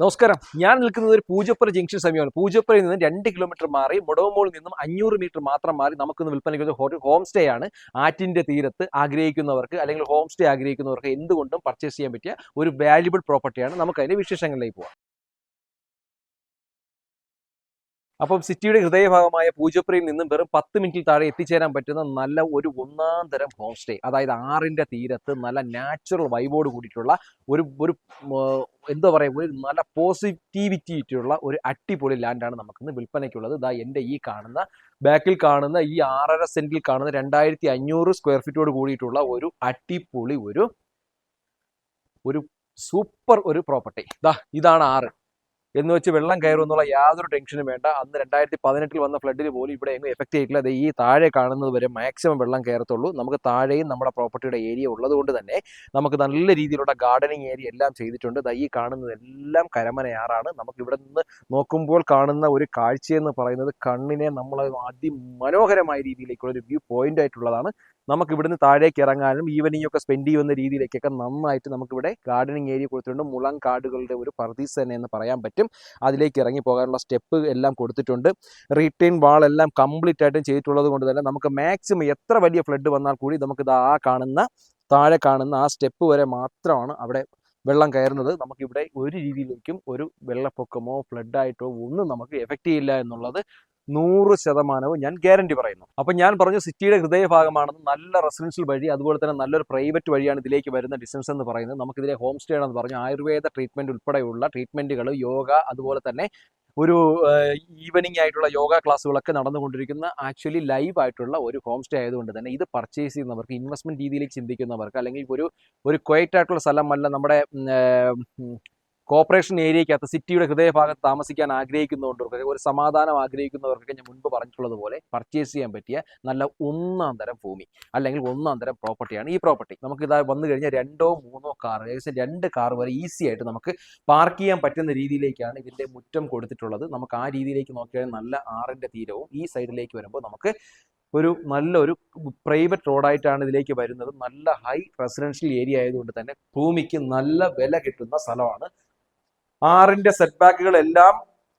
നമസ്കാരം. ഞാൻ നിൽക്കുന്നത് ഒരു പൂജപ്പുര ജംഗ്ഷൻ സമീപമാണ്. പൂജപ്പുരയിൽ നിന്ന് 2 കിലോമീറ്റർ മാറി മുടവമോളിൽ നിന്നും 500 മീറ്റർ മാത്രം മാറി നമുക്കിന്ന് വിൽപ്പനയ്ക്ക് ഒരു ഹോം സ്റ്റേ ആണ്. ആറ്റിന്റെ തീരത്ത് ആഗ്രഹിക്കുന്നവർക്ക് അല്ലെങ്കിൽ ഹോം സ്റ്റേ ആഗ്രഹിക്കുന്നവർക്ക് എന്തുകൊണ്ടും പർച്ചേസ് ചെയ്യാൻ പറ്റിയ ഒരു വാല്യുബിൾ പ്രോപ്പർട്ടിയാണ്. നമുക്ക് അതിന്റെ വിശേഷങ്ങളിലേക്ക് പോകാം. അപ്പം സിറ്റിയുടെ ഹൃദയഭാഗമായ പൂജപ്പുരയിൽ നിന്നും വെറും 10 മിനിറ്റിൽ താഴെ എത്തിച്ചേരാൻ പറ്റുന്ന നല്ല ഒരു ഒന്നാം തരം ഹോം സ്റ്റേ, അതായത് ആറിന്റെ തീരത്ത് നല്ല നാച്ചുറൽ വൈബോട് കൂടിയിട്ടുള്ള ഒരു ഒരു എന്താ പറയുക, ഒരു നല്ല പോസിറ്റിവിറ്റിയുള്ള ഒരു അടിപൊളി ലാൻഡാണ് നമുക്കിന്ന് വിൽപ്പനയ്ക്കുള്ളത്. ഇതാ എൻ്റെ ഈ കാണുന്ന ബാക്കിൽ കാണുന്ന ഈ 6.5 സെന്റിൽ കാണുന്ന 2500 സ്ക്വയർ ഫീറ്റോട് കൂടിയിട്ടുള്ള ഒരു അടിപൊളി ഒരു സൂപ്പർ ഒരു പ്രോപ്പർട്ടി. ഇതാണ് ആറ് എന്ന് വെച്ച് വെള്ളം കയറുമെന്നുള്ള യാതൊരു ടെൻഷനും വേണ്ട. അന്ന് 2018 വന്ന ഫ്ലഡിൽ പോലും ഇവിടെ എങ്ങും എഫക്ട് ചെയ്തിട്ടില്ല. അത് ഈ താഴെ കാണുന്നത് വരെ മാക്സിമം വെള്ളം കയറത്തുള്ളൂ. നമുക്ക് താഴെയും നമ്മുടെ പ്രോപ്പർട്ടിയുടെ ഏരിയ ഉള്ളത് കൊണ്ട് തന്നെ നമുക്ക് നല്ല രീതിയിലുള്ള ഗാർഡനിങ് ഏരിയ എല്ലാം ചെയ്തിട്ടുണ്ട്. ഈ കാണുന്നതെല്ലാം കരമനയാറാണ്. നമുക്ക് ഇവിടെ നിന്ന് നോക്കുമ്പോൾ കാണുന്ന ഒരു കാഴ്ചയെന്ന് പറയുന്നത് കണ്ണിനെ നമ്മൾ അതിമനോഹരമായ രീതിയിലേക്കുള്ള ഒരു വ്യൂ പോയിന്റ് ആയിട്ടുള്ളതാണ്. നമുക്ക് ഇവിടുന്ന് താഴേക്ക് ഇറങ്ങാനും ഈവനിങ് ഒക്കെ സ്പെൻഡ് ചെയ്യുന്ന രീതിയിലേക്കൊക്കെ നന്നായിട്ട് നമുക്കിവിടെ ഗാർഡനിങ് ഏരിയ കൊടുത്തിട്ടുണ്ട്. മുളം കാടുകളുടെ ഒരു പർദീസ് തന്നെ എന്ന് പറയാൻ പറ്റും. അതിലേക്ക് ഇറങ്ങി പോകാനുള്ള സ്റ്റെപ്പ് എല്ലാം കൊടുത്തിട്ടുണ്ട്. റീറ്റെയിൻ വാൾ എല്ലാം കംപ്ലീറ്റ് ആയിട്ടും ചെയ്തിട്ടുള്ളത് കൊണ്ട് തന്നെ നമുക്ക് മാക്സിമം എത്ര വലിയ ഫ്ലഡ് വന്നാൽ കൂടി നമുക്ക് താഴെ കാണുന്ന ആ സ്റ്റെപ്പ് വരെ മാത്രമാണ് അവിടെ വെള്ളം കയറുന്നത്. നമുക്കിവിടെ ഒരു രീതിയിലേക്കും ഒരു വെള്ളപ്പൊക്കമോ ഫ്ലഡായിട്ടോ ഒന്നും നമുക്ക് എഫക്റ്റ് ചെയ്യില്ല എന്നുള്ളത് 100% ഞാൻ ഗ്യാരണ്ടി പറയുന്നു. അപ്പം ഞാൻ പറഞ്ഞു സിറ്റിയുടെ ഹൃദയഭാഗമാണെന്ന്. നല്ല റെസിഡൻഷ്യൽ വഴി, അതുപോലെ തന്നെ നല്ലൊരു പ്രൈവറ്റ് വഴിയാണ് ഇതിലേക്ക് വരുന്ന ഡിസ്റ്റൻസ് എന്ന് പറയുന്നത്. നമുക്കിതിലെ ഹോം സ്റ്റേ ആണെന്ന് പറഞ്ഞു. ആയുർവേദ ട്രീറ്റ്മെന്റ് ഉൾപ്പെടെയുള്ള ട്രീറ്റ്മെന്റുകൾ, യോഗ, അതുപോലെ തന്നെ ഒരു ഈവനിങ് ആയിട്ടുള്ള യോഗ ക്ലാസ്സുകളൊക്കെ നടന്നുകൊണ്ടിരിക്കുന്ന ആക്ച്വലി ലൈവ് ആയിട്ടുള്ള ഒരു ഹോം സ്റ്റേ ആയതുകൊണ്ട് തന്നെ ഇത് പർച്ചേസ് ചെയ്യുന്നവർക്ക്, ഇൻവെസ്റ്റ്മെന്റ് രീതിയിലേക്ക് ചിന്തിക്കുന്നവർക്ക്, അല്ലെങ്കിൽ ഒരു ക്വയറ്റ് ആയിട്ടുള്ള സ്ഥലമല്ല, നമ്മുടെ കോർപ്പറേഷൻ ഏരിയക്കകത്ത് സിറ്റിയുടെ ഹൃദയഭാഗത്ത് താമസിക്കാൻ ആഗ്രഹിക്കുന്നവർക്ക്, ഒരു സമാധാനം ആഗ്രഹിക്കുന്നവർക്കൊക്കെ ഞാൻ മുൻപ് പറഞ്ഞിട്ടുള്ളത് പോലെ പർച്ചേസ് ചെയ്യാൻ പറ്റിയ നല്ല ഒന്നാം തരം ഭൂമി അല്ലെങ്കിൽ ഒന്നാം തരം പ്രോപ്പർട്ടിയാണ് ഈ പ്രോപ്പർട്ടി. നമുക്ക് ഇതാ വന്നു കഴിഞ്ഞാൽ 2 or 3 കാർ, ഏകദേശം 2 കാർ വരെ ഈസി ആയിട്ട് നമുക്ക് പാർക്ക് ചെയ്യാൻ പറ്റുന്ന രീതിയിലേക്കാണ് ഇതിന്റെ മുറ്റം കൊടുത്തിട്ടുള്ളത്. നമുക്ക് ആ രീതിയിലേക്ക് നോക്കിയാൽ നല്ല ആറിന്റെ തീരവും ഈ സൈഡിലേക്ക് വരുമ്പോൾ നമുക്ക് നല്ലൊരു പ്രൈവറ്റ് റോഡായിട്ടാണ് ഇതിലേക്ക് വരുന്നത്. നല്ല ഹൈ റെസിഡൻഷ്യൽ ഏരിയ ആയതുകൊണ്ട് തന്നെ ഭൂമിക്ക് നല്ല വില കിട്ടുന്ന സ്ഥലമാണ്. ആറിന്റെ സെറ്റ് ബാക്കുകളെല്ലാം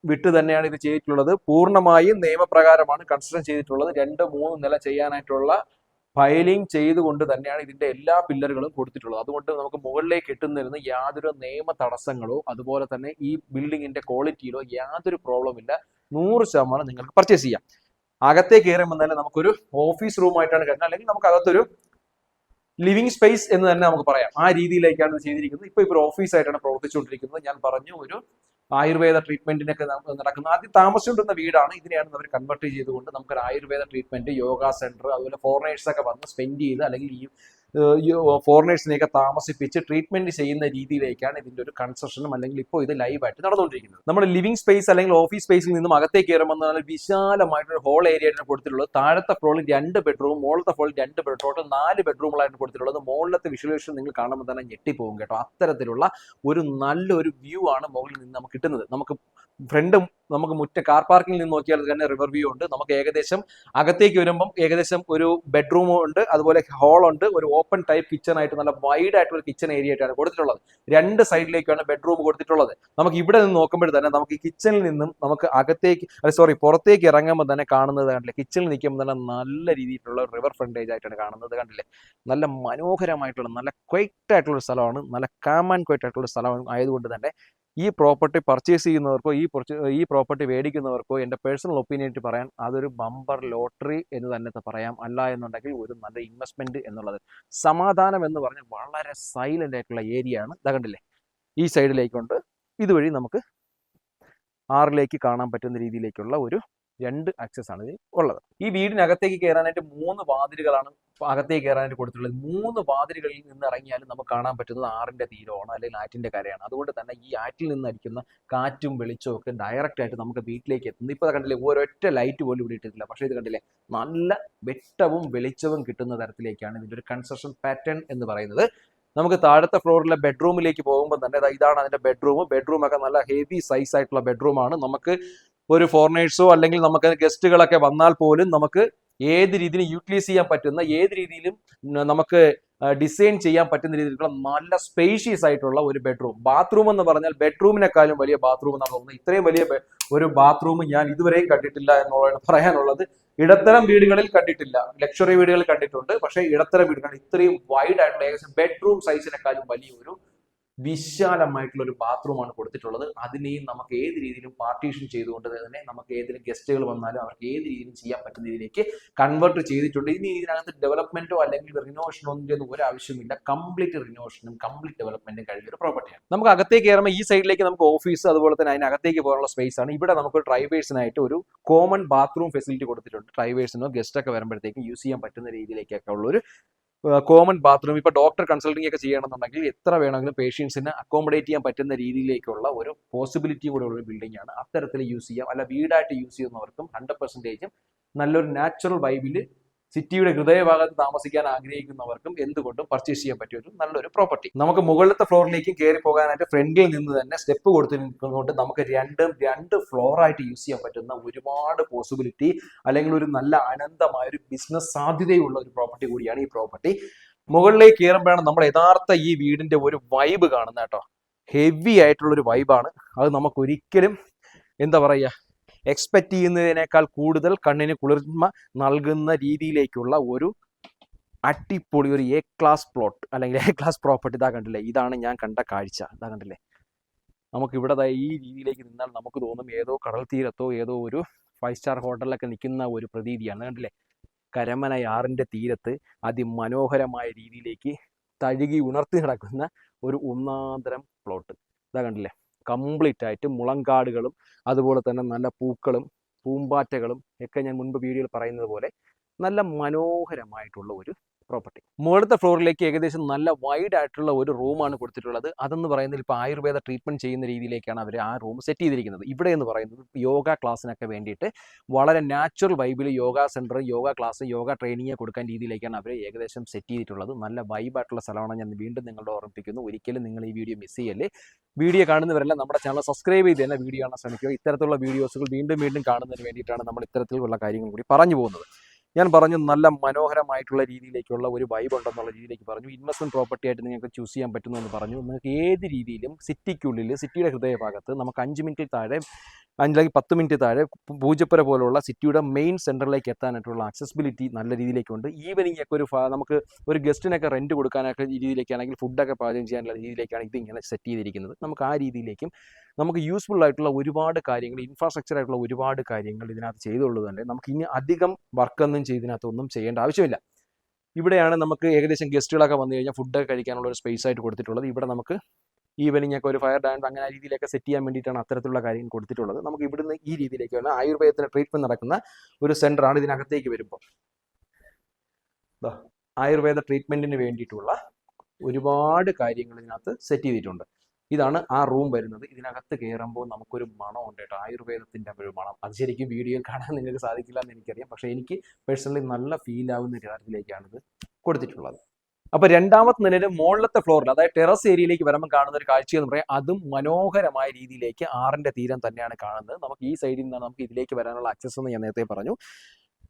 വിട്ട് തന്നെയാണ് ഇത് ചെയ്തിട്ടുള്ളത്. പൂർണ്ണമായും നിയമപ്രകാരമാണ് കൺസ്ട്രക്ഷൻ ചെയ്തിട്ടുള്ളത്. 2-3 നില ചെയ്യാനായിട്ടുള്ള ഫയലിംഗ് ചെയ്തുകൊണ്ട് തന്നെയാണ് ഇതിന്റെ എല്ലാ പില്ലറുകളും കൊടുത്തിട്ടുള്ളത്. അതുകൊണ്ട് നമുക്ക് മുകളിലേക്ക് എത്തുന്നതിന് യാതൊരു നിയമ തടസ്സങ്ങളോ അതുപോലെ തന്നെ ഈ ബിൽഡിങ്ങിന്റെ ക്വാളിറ്റിയിലോ യാതൊരു പ്രോബ്ലം ഇല്ല. 100% നിങ്ങൾക്ക് പർച്ചേസ് ചെയ്യാം. അകത്തേക്ക് കയറുമ്പോൾ തന്നെ നമുക്കൊരു ഓഫീസ് റൂമായിട്ടാണ് കരുതുന്നത്, അല്ലെങ്കിൽ നമുക്ക് അകത്തൊരു ലിവിങ് സ്പേസ് എന്ന് തന്നെ നമുക്ക് പറയാം. ആ രീതിയിലേക്കാണ് ഇത് ചെയ്തിരിക്കുന്നത്. ഇപ്പൊ ഒരു ഓഫീസായിട്ടാണ് പ്രവർത്തിച്ചുകൊണ്ടിരിക്കുന്നത്. ഞാൻ പറഞ്ഞു, ഒരു ആയുർവേദ ട്രീറ്റ്മെന്റിനൊക്കെ നടക്കുന്ന, ആദ്യം താമസിച്ചുകൊണ്ടിരുന്ന വീടാണ്. ഇതിനെയാണ് അവർ കൺവേർട്ട് ചെയ്തുകൊണ്ട് നമുക്കൊരു ആയുർവേദ ട്രീറ്റ്മെന്റ്, യോഗ സെന്റർ, അതുപോലെ ഫോറിനേഴ്സൊക്കെ വന്ന് സ്പെൻഡ് ചെയ്ത് അല്ലെങ്കിൽ ഈ ഫോറിനേഴ്സിനെയൊക്കെ താമസിപ്പിച്ച് ട്രീറ്റ്മെന്റ് ചെയ്യുന്ന രീതിയിലേക്കാണ് ഇതിന്റെ ഒരു കൺസ്ട്രക്ഷനും അല്ലെങ്കിൽ ഇപ്പോൾ ഇത് ലൈവായിട്ട് നടന്നുകൊണ്ടിരിക്കുന്നത്. നമ്മുടെ ലിവിംഗ് സ്പേസ് അല്ലെങ്കിൽ ഓഫീസ് സ്പേസിൽ നിന്നും അകത്തേക്ക് കയറുമ്പോൾ വിശാലമായിട്ടൊരു ഹോൾ ഏരിയ ആണ് കൊടുത്തിട്ടുള്ളത്. താഴത്തെ ഫ്ലോറിൽ 2 ബെഡ്റൂം, മുകളിലത്തെ ഫ്ലോറിൽ 2 ബെഡ്റൂം, ടോട്ടൽ 4 ബെഡ്റൂമുകളായിട്ട് കൊടുത്തിട്ടുള്ളത്. മുകളിലത്തെ വിഷ്വലൈസേഷൻ നിങ്ങൾ കാണുമ്പോൾ തന്നെ ഞെട്ടിപ്പോകും കേട്ടോ. അത്തരത്തിലുള്ള ഒരു നല്ലൊരു വ്യൂ ആണ് മുകളിൽ നിന്ന് നമുക്ക് കിട്ടുന്നത്. നമുക്ക് കാർ പാർക്കിംഗിൽ നിന്ന് നോക്കിയാൽ തന്നെ റിവർ വ്യൂ ഉണ്ട്. നമുക്ക് ഏകദേശം അകത്തേക്ക് വരുമ്പം ഏകദേശം ഒരു ബെഡ്റൂം ഉണ്ട്, അതുപോലെ ഹാൾ ഉണ്ട്, ഒരു ഓപ്പൺ ടൈപ്പ് കിച്ചൺ ആയിട്ട് നല്ല വൈഡ് ആയിട്ടുള്ള കിച്ചൺ ഏരിയ ആയിട്ടാണ് കൊടുത്തിട്ടുള്ളത്. 2 സൈഡിലേക്കാണ് ബെഡ്റൂം കൊടുത്തിട്ടുള്ളത്. നമുക്ക് ഇവിടെ നിന്ന് നോക്കുമ്പോൾ തന്നെ നമുക്ക് ഈ കിച്ചണിൽ നിന്നും നമുക്ക് പുറത്തേക്ക് ഇറങ്ങുമ്പോൾ തന്നെ കാണുന്നത് കണ്ടില്ലേ, കിച്ചണിൽ നിൽക്കുമ്പോൾ തന്നെ നല്ല രീതിയിലുള്ള റിവർ ഫ്രണ്ടേജ് ആയിട്ടാണ് കാണുന്നത്. കണ്ടില്ലേ, നല്ല മനോഹരമായിട്ടുള്ള നല്ല ക്വൈറ്റ് ആയിട്ടുള്ള സ്ഥലമാണ്. നല്ല കാം ആൻഡ് ക്വൈറ്റ് ആയിട്ടുള്ള സ്ഥലം ആയതുകൊണ്ട് തന്നെ ഈ പ്രോപ്പർട്ടി പർച്ചേസ് ചെയ്യുന്നവർക്കോ ഈ പ്രോപ്പർട്ടി മേടിക്കുന്നവർക്കോ എൻ്റെ പേഴ്സണൽ ഒപ്പീനിയൻ പറയാൻ അതൊരു ബമ്പർ ലോട്ടറി എന്ന് തന്നെ പറയാം. അല്ല എന്നുണ്ടെങ്കിൽ ഒരു നല്ല ഇൻവെസ്റ്റ്മെന്റ് എന്നുള്ളത്. സമാധാനം എന്ന് പറഞ്ഞാൽ വളരെ സൈലന്റ് ആയിട്ടുള്ള ഏരിയ ആണ്. കണ്ടില്ലേ, ഈ സൈഡിലേക്കുണ്ട്. ഇതുവഴി നമുക്ക് ആറിലേക്ക് കാണാൻ പറ്റുന്ന രീതിയിലേക്കുള്ള ഒരു 2 ആക്സസ് ആണ് ഇതിൽ ഉള്ളത്. ഈ വീടിനകത്തേക്ക് കയറാനായിട്ട് 3 വാതിലുകളാണ് അകത്തേക്ക് കയറാനായിട്ട് കൊടുത്തിട്ടുള്ളത്. 3 വാതിലുകളിൽ നിന്ന് ഇറങ്ങിയാലും നമുക്ക് കാണാൻ പറ്റുന്നത് ആറിന്റെ തീരമാണ് അല്ലെങ്കിൽ ആറ്റിന്റെ കരയാണ്. അതുകൊണ്ട് തന്നെ ഈ ആറ്റിൽ നിന്ന് അടിക്കുന്ന കാറ്റും വെളിച്ചവും ഒക്കെ ഡയറക്റ്റ് ആയിട്ട് നമുക്ക് വീട്ടിലേക്ക് എത്തുന്നു. ഇപ്പൊ കണ്ടില്ലേ, ഒരൊറ്റ ലൈറ്റ് പോലും ഇവിടെ ഇട്ടിട്ടില്ല. പക്ഷേ ഇത് കണ്ടില്ലേ, നല്ല വെട്ടവും വെളിച്ചവും കിട്ടുന്ന തരത്തിലേക്കാണ് ഇതിന്റെ ഒരു കൺസ്ട്രക്ഷൻ പാറ്റേൺ എന്ന് പറയുന്നത്. നമുക്ക് താഴത്തെ ഫ്ലോറിലെ ബെഡ്റൂമിലേക്ക് പോകുമ്പോൾ തന്നെ ഇതാണ് അതിന്റെ ബെഡ്റൂം ഒക്കെ നല്ല ഹെവി സൈസ് ആയിട്ടുള്ള ബെഡ്റൂമാണ്. നമുക്ക് ഒരു ഫോറിനേഴ്സോ അല്ലെങ്കിൽ നമുക്ക് ഗസ്റ്റുകളൊക്കെ വന്നാൽ പോലും നമുക്ക് ഏത് രീതിയിലും യൂട്ടിലൈസ് ചെയ്യാൻ പറ്റുന്ന, ഏത് രീതിയിലും നമുക്ക് ഡിസൈൻ ചെയ്യാൻ പറ്റുന്ന രീതിയിലുള്ള നല്ല സ്പേഷ്യസ് ആയിട്ടുള്ള ഒരു ബെഡ്റൂം. ബാത്റൂം എന്ന് പറഞ്ഞാൽ ബെഡ്റൂമിനെക്കാളും വലിയ ബാത്റൂം എന്നാണ് തോന്നുന്നത്. ഇത്രയും വലിയ ഒരു ബാത്റൂം ഞാൻ ഇതുവരെയും കണ്ടിട്ടില്ല എന്നുള്ളതാണ് പറയാനുള്ളത്. ഇടത്തരം വീടുകളിൽ കണ്ടിട്ടില്ല, ലക്ഷറി വീടുകളിൽ കണ്ടിട്ടുണ്ട്, പക്ഷേ ഇടത്തരം വീടുകളിൽ ഇത്രയും വൈഡ് ആയിട്ടുള്ള ഏകദേശം ബെഡ്റൂം സൈസിനെക്കാളും വലിയൊരു വിശാലമായിട്ടുള്ള ഒരു ബാത്റൂമാണ് കൊടുത്തിട്ടുള്ളത്. അതിനെയും നമുക്ക് ഏത് രീതിയിലും പാർട്ടീഷൻ ചെയ്തുകൊണ്ട് തന്നെ നമുക്ക് ഏതെങ്കിലും ഗസ്റ്റുകൾ വന്നാലും അവർക്ക് ഏത് രീതിയിലും ചെയ്യാൻ പറ്റുന്ന രീതിയിലേക്ക് കൺവേർട്ട് ചെയ്തിട്ടുണ്ട്. ഇനി ഇതിനകത്ത് ഡെവലപ്മെന്റോ അല്ലെങ്കിൽ റിനോവേഷനോ ഒന്നും ഒരു ആവശ്യമില്ല. കംപ്ലീറ്റ് റിനോവേഷനും കംപ്ലീറ്റ് ഡെവലപ്മെന്റും കഴിഞ്ഞ ഒരു പ്രോപ്പർട്ടിയാണ്. നമുക്ക് അകത്തേക്ക് കയറുമ്പോൾ ഈ സൈഡിലേക്ക് നമുക്ക് ഓഫീസ്, അതുപോലെ തന്നെ അതിനകത്തേക്ക് പോകാനുള്ള സ്പേസ് ആണ്. ഇവിടെ നമുക്ക് ഡ്രൈവേഴ്സിനായിട്ട് ഒരു കോമൺ ബാത്റൂം ഫെസിലിറ്റി കൊടുത്തിട്ടുണ്ട്. ഡ്രൈവേഴ്സിനോ ഗസ്റ്റ് ഒക്കെ വരുമ്പോഴത്തേക്കും യൂസ് ചെയ്യാൻ പറ്റുന്ന രീതിയിലേക്കൊക്കെ ഉള്ള ഒരു കോമൺ ബാത്റൂം. ഇപ്പൊ ഡോക്ടർ കൺസൾട്ടിംഗ് ഒക്കെ ചെയ്യണമെന്നുണ്ടെങ്കിൽ എത്ര വേണമെങ്കിലും പേഷ്യൻസിന് അക്കോമഡേറ്റ് ചെയ്യാൻ പറ്റുന്ന രീതിയിലേക്കുള്ള ഒരു പോസിബിലിറ്റി കൂടെ ഉള്ള ഒരു ബിൽഡിംഗ് ആണ്. അത്തരത്തിൽ യൂസ് ചെയ്യാം. അല്ല വീടായിട്ട് യൂസ് ചെയ്യുന്നവർക്കും 100% നല്ലൊരു നാച്ചുറൽ വൈബിൽ സിറ്റിയുടെ ഹൃദയഭാഗത്ത് താമസിക്കാൻ ആഗ്രഹിക്കുന്നവർക്കും എന്തുകൊണ്ടും പർച്ചേസ് ചെയ്യാൻ പറ്റിയ ഒരു നല്ലൊരു പ്രോപ്പർട്ടി. നമുക്ക് മുകളിലത്തെ ഫ്ലോറിലേക്കും കയറി പോകാനായിട്ട് ഫ്രണ്ടിൽ നിന്ന് തന്നെ സ്റ്റെപ്പ് കൊടുത്തിരിക്കുന്നതുകൊണ്ട് നമുക്ക് രണ്ട് ഫ്ലോറായിട്ട് യൂസ് ചെയ്യാൻ പറ്റുന്ന ഒരുപാട് പോസിബിലിറ്റി, അല്ലെങ്കിൽ ഒരു നല്ല അനന്തമായ ഒരു ബിസിനസ് സാധ്യതയുള്ള ഒരു പ്രോപ്പർട്ടി കൂടിയാണ് ഈ പ്രോപ്പർട്ടി. മുകളിലേക്ക് കയറുമ്പോഴാണ് നമ്മൾ യഥാർത്ഥ ഈ വീടിന്റെ ഒരു വൈബ് കാണുന്നത് കേട്ടോ. ഹെവി ആയിട്ടുള്ള ഒരു വൈബാണ്. അത് നമുക്ക് ഒരിക്കലും എന്താ പറയുക, എക്സ്പെക്ട് ചെയ്യുന്നതിനേക്കാൾ കൂടുതൽ കണ്ണിന് കുളിർമ നൽകുന്ന രീതിയിലേക്കുള്ള ഒരു അടിപൊളി ഒരു എ ക്ലാസ് പ്ലോട്ട് അല്ലെങ്കിൽ എ ക്ലാസ് പ്രോപ്പർട്ടി. ഇതാ കണ്ടില്ലേ, ഇതാണ് ഞാൻ കണ്ട കാഴ്ച. ഇതാ കണ്ടില്ലേ, നമുക്ക് ഇവിടെ ഈ രീതിയിലേക്ക് നിന്നാൽ നമുക്ക് തോന്നും ഏതോ കടൽ തീരത്തോ ഏതോ ഒരു 5 സ്റ്റാർ ഹോട്ടലിലൊക്കെ നിൽക്കുന്ന ഒരു പ്രതീതിയാണ്. കണ്ടില്ലേ, കരമനയാറിൻ്റെ തീരത്ത് അതിമനോഹരമായ രീതിയിലേക്ക് തഴുകി ഉണർത്തി നടക്കുന്ന ഒരു ഒന്നാന്തരം പ്ലോട്ട്. ഇതാ കണ്ടില്ലേ, കംപ്ലീറ്റ് ആയിട്ട് മുളങ്കാടുകളും അതുപോലെ തന്നെ നല്ല പൂക്കളും പൂമ്പാറ്റകളും ഒക്കെ ഞാൻ മുൻപ് വീഡിയോയിൽ പറയുന്നത് പോലെ നല്ല മനോഹരമായിട്ടുള്ള ഒരു പ്രോപ്പർട്ടി. മുകളിലത്തെ ഫ്ലോറിലേക്ക് ഏകദേശം നല്ല വൈഡ് ആയിട്ടുള്ള ഒരു റൂമാണ് കൊടുത്തിട്ടുള്ളത്. അതെന്ന് പറയുന്നത് ഇപ്പോൾ ആയുർവേദ ട്രീറ്റ്മെന്റ് ചെയ്യുന്ന രീതിയിലേക്കാണ് അവർ ആ റൂം സെറ്റ് ചെയ്തിരിക്കുന്നത്. ഇവിടെ എന്ന് പറയുന്നത് യോഗ ക്ലാസ്സിനൊക്കെ വേണ്ടിയിട്ട് വളരെ നാച്ചുറൽ വൈബിൽ yoga centre, yoga class, yoga training കൊടുക്കാൻ രീതിയിലേക്കാണ് അവർ ഏകദേശം സെറ്റ് ചെയ്തിട്ടുള്ളത്. നല്ല വൈബായിട്ടുള്ള സ്ഥലമാണ്. ഞാൻ വീണ്ടും നിങ്ങളോട് ഓർമ്മിപ്പിക്കുന്നു, ഒരിക്കലും നിങ്ങൾ ഈ വീഡിയോ മിസ് ചെയ്യല്ലേ. വീഡിയോ കാണുന്നവരെല്ലാം നമ്മുടെ ചാനൽ സബ്സ്ക്രൈബ് ചെയ്ത് തന്നെ വീഡിയോ കാണാൻ ശ്രമിക്കുക. ഇത്തരത്തിലുള്ള വീഡിയോസുകൾ വീണ്ടും വീണ്ടും കാണുന്നതിന് വേണ്ടിയിട്ടാണ് നമ്മൾ ഇത്തരത്തിലുള്ള കാര്യങ്ങൾ കൂടി പറഞ്ഞു പോകുന്നത്. ഞാൻ പറഞ്ഞു നല്ല മനോഹരമായിട്ടുള്ള രീതിയിലേക്കുള്ള ഒരു വൈബ് ഉണ്ടെന്നുള്ള രീതിയിലേക്ക് പറഞ്ഞു. ഇൻവെസ്റ്റ്മെന്റ് പ്രോപ്പർട്ടി ആയിട്ട് നിങ്ങൾക്ക് ചൂസ് ചെയ്യാൻ പറ്റുന്നു എന്ന് പറഞ്ഞു. നിങ്ങൾക്ക് ഏത് രീതിയിലും സിറ്റിക്കുള്ളിൽ, സിറ്റിയുടെ ഹൃദയഭാഗത്ത് നമുക്ക് 5 മിനിറ്റിൽ താഴെ, 5-10 മിനിറ്റ് താഴെ പൂജപ്പുര പോലുള്ള സിറ്റിയുടെ മെയിൻ സെൻറ്ററിലേക്ക് എത്താനായിട്ടുള്ള ആക്സസിബിലിറ്റി നല്ല രീതിയിലേക്കുണ്ട്. ഈവനിങ് ഒക്കെ നമുക്ക് ഒരു ഗസ്റ്റിനൊക്കെ റെൻറ്റ് കൊടുക്കാനൊക്കെ രീതിയിലേക്കാണെങ്കിൽ ഫുഡൊക്കെ പാചകം ചെയ്യാനുള്ള രീതിയിലേക്കാണ് ഇതിങ്ങനെ സെറ്റ് ചെയ്തിരിക്കുന്നത്. നമുക്ക് ആ രീതിയിലേക്കും നമുക്ക് യൂസ്ഫുൾ ആയിട്ടുള്ള ഒരുപാട് കാര്യങ്ങൾ, ഇൻഫ്രാസ്ട്രക്ചർ ആയിട്ടുള്ള ഒരുപാട് കാര്യങ്ങൾ ഇതിനകത്ത് ചെയ്തുള്ളത് തന്നെ നമുക്ക് ഇനി അധികം വർക്കൊന്നും ഇതിനകത്തൊന്നും ചെയ്യേണ്ട ആവശ്യമില്ല. ഇവിടെയാണ് നമുക്ക് ഏകദേശം ഗസ്റ്റുകളൊക്കെ വന്നു കഴിഞ്ഞാൽ ഫുഡൊക്കെ കഴിക്കാനുള്ള ഒരു സ്പേസ് ആയിട്ട് കൊടുത്തിട്ടുള്ളത്. ഇവിടെ നമുക്ക് ഈവനിങ് ഒക്കെ ഒരു ഫയർ ഡാൻസ് അങ്ങനെ ആ രീതിയിലൊക്കെ സെറ്റ് ചെയ്യാൻ വേണ്ടിയിട്ടാണ് അത്തരത്തിലുള്ള കാര്യങ്ങൾ കൊടുത്തിട്ടുള്ളത്. നമുക്ക് ഇവിടുന്ന് ഈ രീതിയിലേക്കാണ് ആയുർവേദത്തിന് ട്രീറ്റ്മെന്റ് നടക്കുന്ന ഒരു സെന്ററാണ് ഇതിനകത്തേക്ക് വരുമ്പോൾ. ആയുർവേദ ട്രീറ്റ്മെന്റിന് വേണ്ടിയിട്ടുള്ള ഒരുപാട് കാര്യങ്ങൾ ഇതിനകത്ത് സെറ്റ് ചെയ്തിട്ടുണ്ട്. ഇതാണ് ആ റൂം വരുന്നത്. ഇതിനകത്ത് കയറുമ്പോൾ നമുക്കൊരു മണമുണ്ട് കേട്ടോ, ആയുർവേദത്തിൻ്റെ ഒരു മണം. അത് ശരിക്കും വീഡിയോയിൽ കാണാൻ നിങ്ങൾക്ക് സാധിക്കില്ല എന്ന് എനിക്കറിയാം, പക്ഷേ എനിക്ക് പേഴ്സണലി നല്ല ഫീൽ ആവുന്ന കാര്യത്തിലേക്കാണ് ഇത് കൊടുത്തിട്ടുള്ളത്. അപ്പോൾ രണ്ടാമത്തെ നിലയിൽ മുകളിലത്തെ ഫ്ലോറിൽ, അതായത് ടെറസ് ഏരിയയിലേക്ക് വരുമ്പോൾ കാണുന്ന ഒരു കാഴ്ച എന്ന് പറയാം, അതും മനോഹരമായ രീതിയിലേക്ക് ആറിൻ്റെ തീരം തന്നെയാണ് കാണുന്നത്. നമുക്ക് ഈ സൈഡിൽ നിന്നാണ് നമുക്ക് ഇതിലേക്ക് വരാനുള്ള ആക്സസ് എന്ന് ഞാൻ നേരത്തെ പറഞ്ഞു.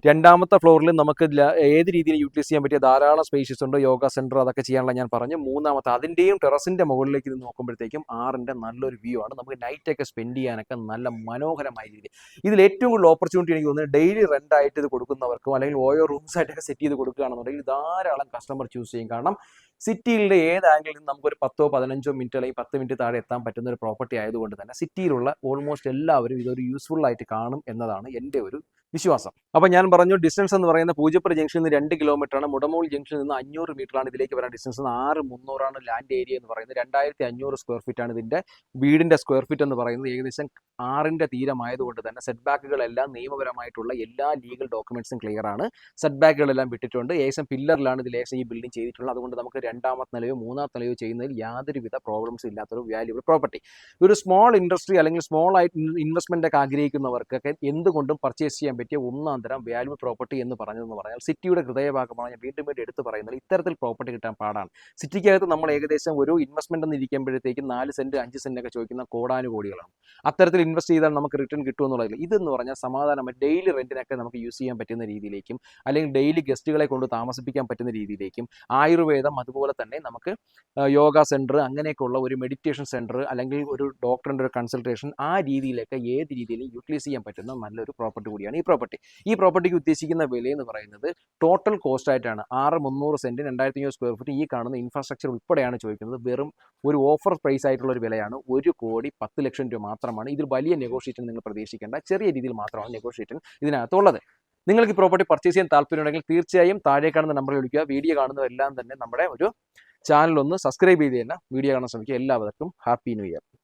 രണ്ടാമത്തെ ഫ്ലോറിൽ നമുക്ക് ഏത് രീതിയിൽ യൂട്ടിലൈസ് ചെയ്യാൻ പറ്റിയ ധാരാളം സ്പേഷ്യസ് ഉണ്ട്. യോഗ സെന്റർ അതൊക്കെ ചെയ്യാനുള്ള ഞാൻ പറഞ്ഞു. മൂന്നാമത്തെ അതിൻ്റെയും ടെറസിൻ്റെ മുകളിലേക്ക് ഇത് നോക്കുമ്പോഴത്തേക്കും ആറിൻ്റെ നല്ലൊരു വ്യൂ ആണ്. നമുക്ക് നൈറ്റൊക്കെ സ്പെൻഡ് ചെയ്യാനൊക്കെ നല്ല മനോഹരമായ രീതി. ഇതിൽ ഏറ്റവും കൂടുതൽ ഓപ്പർച്യൂണിറ്റി എനിക്ക് തോന്നുന്നത് ഡെയിലി റെൻ്റ് ആയിട്ട് ഇത് കൊടുക്കുന്നവർക്കും അല്ലെങ്കിൽ ഓരോ റൂംസ് ആയിട്ടൊക്കെ സെറ്റ് ചെയ്ത് കൊടുക്കുകയാണെന്നുണ്ടെങ്കിൽ ധാരാളം കസ്റ്റമർ ചൂസ് ചെയ്യും. കാരണം സിറ്റിയിലെ ഏത് ആംഗിളിൽ നമുക്ക് ഒരു 10-15 മിനിറ്റ് അല്ലെങ്കിൽ 10 മിനിറ്റ് താഴെ എത്താൻ പറ്റുന്ന ഒരു പ്രോപ്പർട്ടി ആയതുകൊണ്ട് തന്നെ സിറ്റിയിലുള്ള ഓൾമോസ്റ്റ് എല്ലാവരും ഇതൊരു യൂസ്ഫുൾ ആയിട്ട് കാണും എന്നതാണ് എൻ്റെ ഒരു വിശ്വാസം. അപ്പോൾ ഞാൻ പറഞ്ഞു ഡിസ്റ്റൻസ് എന്ന് പറയുന്ന പൂജപ്പുര ജംഗ്ഷനിൽ നിന്ന് 2 കിലോമീറ്ററാണ്. മുടമൂൽ ജംഗ്ഷനിൽ നിന്ന് 500 മീറ്ററാണ് ഇതിലേക്ക് വരാൻ ഡിസ്റ്റൻസ്. 6300 ലാൻഡ് ഏരിയ എന്ന് പറയുന്നത്. 2500 സ്ക്വയർ ഫീറ്റ് ആണ് ഇതിൻ്റെ വീടിൻ്റെ സ്ക്വയർ ഫീറ്റ് എന്ന് പറയുന്നത്. ഏകദേശം ആറിൻ്റെ തീരമായതുകൊണ്ട് തന്നെ സെറ്റ് ബാക്കുകളെല്ലാം നിയമപരമായിട്ടുള്ള എല്ലാ ലീഗൽ ഡോക്യുമെന്റ്സും ക്ലിയർ ആണ്. സെറ്റ് ബാക്കുകളെല്ലാം വിട്ടിട്ടുണ്ട്. ഏകദേശം പില്ലറിലാണ് ഇതിൽ ഈ ബിൽഡിംഗ് ചെയ്തിട്ടുള്ളത്. അതുകൊണ്ട് നമുക്ക് രണ്ടാമത്തെ നിലയോ മൂന്നാമത്തെ നിലയോ ചെയ്യുന്നതിൽ യാതൊരുവിധ പ്രോബ്ലംസ് ഇല്ലാത്തൊരു വാല്യുബിൾ പ്രോപ്പർട്ടി. ഒരു സ്മോൾ ഇൻഡസ്ട്രി അല്ലെങ്കിൽ സ്മോൾ ആയിട്ട് ഇൻവെസ്റ്റ്മെന്റ് ഒക്കെ ആഗ്രഹിക്കുന്നവർക്കൊക്കെ എന്തുകൊണ്ടും പർച്ചേസ് ചെയ്യാൻ പറ്റിയ ഒന്നാം തരം വാല്യുബിൾ പ്രോപ്പർട്ടി എന്ന് പറഞ്ഞാൽ സിറ്റിയുടെ ഹൃദയഭാഗമാണ്. ഞാൻ വീണ്ടും എടുത്ത് പറയുന്നത് ഇത്തരത്തിൽ പ്രോപ്പർട്ടി കിട്ടാൻ പാടാണ്. സിറ്റിക്കകത്ത് നമ്മൾ ഏകദേശം ഒരു ഇൻവെസ്റ്റ്മെന്റ് എന്ന് ഇരിക്കുമ്പോഴത്തേക്കും 4 സെന്റ് 5 സെന്റ് ഒക്കെ ചോദിക്കുന്ന കോടാനുകോടികളാണ്. അത്തരത്തിൽ ഇൻവെസ്റ്റ് ചെയ്താൽ നമുക്ക് റിട്ടേൺ കിട്ടുമെന്നുള്ളതില്ല. ഇതെന്ന് പറഞ്ഞാൽ സമാധാനമായി ഡെയിലി റെൻറ്റിനൊക്കെ നമുക്ക് യൂസ് ചെയ്യാൻ പറ്റുന്ന രീതിയിലേക്കും അല്ലെങ്കിൽ ഡെയിലി ഗസ്റ്റുകളെ കൊണ്ട് താമസിപ്പിക്കാൻ പറ്റുന്ന രീതിയിലേക്കും ആയുർവേദം അതുപോലെ തന്നെ നമുക്ക് യോഗ സെൻറ്റർ അങ്ങനെയൊക്കെയുള്ള ഒരു മെഡിറ്റേഷൻ സെൻറ്റർ അല്ലെങ്കിൽ ഒരു ഡോക്ടറിൻ്റെ ഒരു കൺസൾട്ടേഷൻ ആ രീതിയിലൊക്കെ ഏത് രീതിയിലും യൂട്ടിലൈസ് ചെയ്യാൻ പറ്റുന്ന നല്ലൊരു പ്രോപ്പർട്ടി കൂടിയാണ് ഈ പ്രോപ്പർട്ടി. ഈ പ്രോപ്പർട്ടിക്ക് ഉദ്ദേശിക്കുന്ന വില എന്ന് പറയുന്നത് ടോട്ടൽ കോസ്റ്റ് ആയിട്ടാണ് 6,300 സെൻറ്റ് 2,500 സ്ക്വയർ ഫീറ്റ് ഈ കാണുന്ന ഇൻഫ്രാസ്ട്രക്ചർ ഉൾപ്പെടെയാണ് ചോദിക്കുന്നത്. വെറും ഒരു ഓഫർ പ്രൈസ് ആയിട്ടുള്ള ഒരു വിലയാണ് 1,10,00,000 രൂപ മാത്രമാണ്. ഇതിൽ വലിയ നെഗോഷിയേഷൻ നിങ്ങൾ പ്രതീക്ഷിക്കേണ്ട, ചെറിയ രീതിയിൽ മാത്രമാണ് നെഗോഷിയേഷൻ ഇതിനകത്തുള്ളത്. നിങ്ങൾക്ക് ഈ പ്രോപ്പർട്ടി പർച്ചേസ് ചെയ്യാൻ താല്പര്യമുണ്ടെങ്കിൽ തീർച്ചയായും താഴെ കാണുന്ന നമ്പറിൽ വിളിക്കുക. വീഡിയോ കാണുന്നവരെല്ലാം തന്നെ നമ്മുടെ ഒരു ചാനൽ ഒന്ന് സബ്സ്ക്രൈബ് ചെയ്ത് തന്നെ വീഡിയോ കാണാൻ ശ്രമിക്കുക. എല്ലാവർക്കും ഹാപ്പി ന്യൂ ഇയർ.